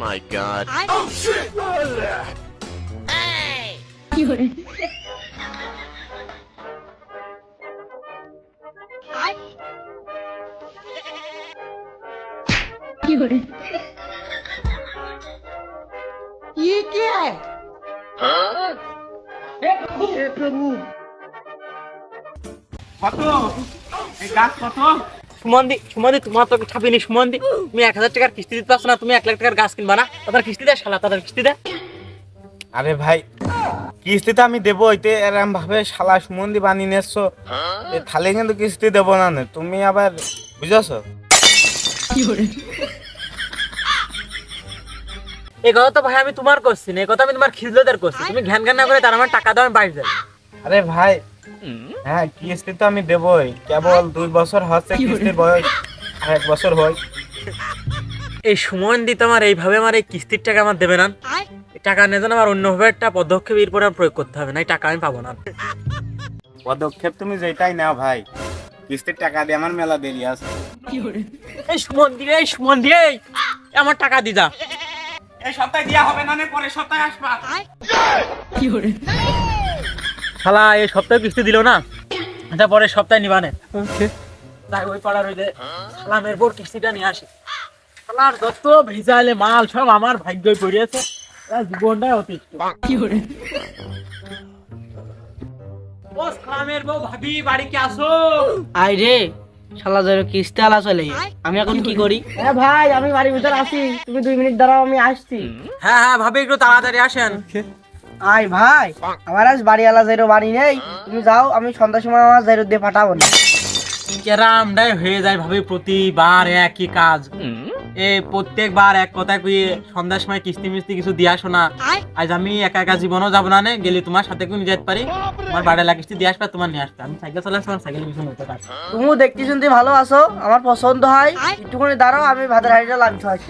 my god. ये क्या है? हे प्रभु কত এই গাছ কত? সুমন্দি তোমার তো ছাপিনি সুমন্দি, তুমি 1000 টাকার কিস্তি দিতে পারছো না, তুমি 1 লাখ টাকার গাছ কিনবা না? তাদের কিস্তি দে শালা, তাদের কিস্তি দে। আরে ভাই কিস্তি তো আমি দেবো, হইতে এরম ভাবে শালা সুমন্দি বানিয়ে নিয়েছো, তাহলে কিন্তু কিস্তি দেবো না নে। তুমি আবার বুঝেছো? এই কথা তো ভাই আমি তোমার করছি না, এই কথা আমি তোমার খিজলোদের করছি। তুমি ঘ্যান ঘ্যান না করে তার আমার টাকা দাও, আমি বাড়ি যাই। আরে ভাই হ্যাঁ কিস্তি তো আমি দেবই, কেবল 2 বছর হচ্ছে কিস্তির বয়স, আর 1 বছর হয়। এই সুমন্দি তোমার এইভাবে আমার এই কিস্তির টাকা আমার দেবে না, এই টাকা নিয়ে যেন আমার অন্যভাবে একটা পদক্ষেপ এরপরে আমার প্রয়োগ করতে হবে, না এই টাকা আমি পাবো না। পদক্ষেপ তুমি যেটাই নাও ভাই, কিস্তির টাকা দিয়ে আমার মেলা দেরি আছে। এই সুমন্দি এই আমার টাকা দি যা। এই সপ্তাহে দেয়া হবে না, পরের সপ্তাহে আসবা। শালা এই সপ্তাহে কিস্তি দিলো না, আচ্ছা পরের সপ্তাহে নিবানে। যাই ওই পাড়ার ওই যে সালামের বোর কিস্তিটা নিয়ে আসি। শালার যত ভিজাইলে মাল সব আমার ভাগ্যই পড়িয়েছে, জীবনটাই অতিষ্ঠ। ও সালামের বউ ভাবি বাড়ি কি আসো? আই রে শালা জয়ের কিস্তি আলা চলে, আমি এখন কি করি? হ্যাঁ ভাই আমি বাড়ির ভিতর আছি, তুমি 2 মিনিট দাঁড়াও, আমি আসছি। হ্যাঁ হ্যাঁ ভাবি একটু তাড়াতাড়ি আসেন। আই ভাই আমার আজ বাড়ি আলা যাইরো বাড়ি নেই, তুমি যাও, আমি সন্ধ্যার সময় আমার যাইরো দিয়ে পাঠাবো না। কেরামটাই হয়ে যায় ভাবি, প্রতিবার একই কাজ। প্রত্যেকবার এক কথা কইয়ে সন্ধ্যার সময় কিস্তি মিস্তি কিছু দিয়ে আসো না। আজ আমি একা একা জীবনও যাবো না, গেলে তোমার সাথে করে নিয়ে যেতে পারি, তোমার বাড়ি কিস্তি দিয়ে আসবে, তোমার নিয়ে আসবে। আমি সাইকেল চালাচ্ছি, আমার সাইকেল পিছনে হতে পারে। তুমিও দেখতে শুনতে ভালো আছো, আমার পছন্দ হয়, একটুখানি দাঁড়াও, আমি ভাতের হাঁড়িটা লাগতে আসি।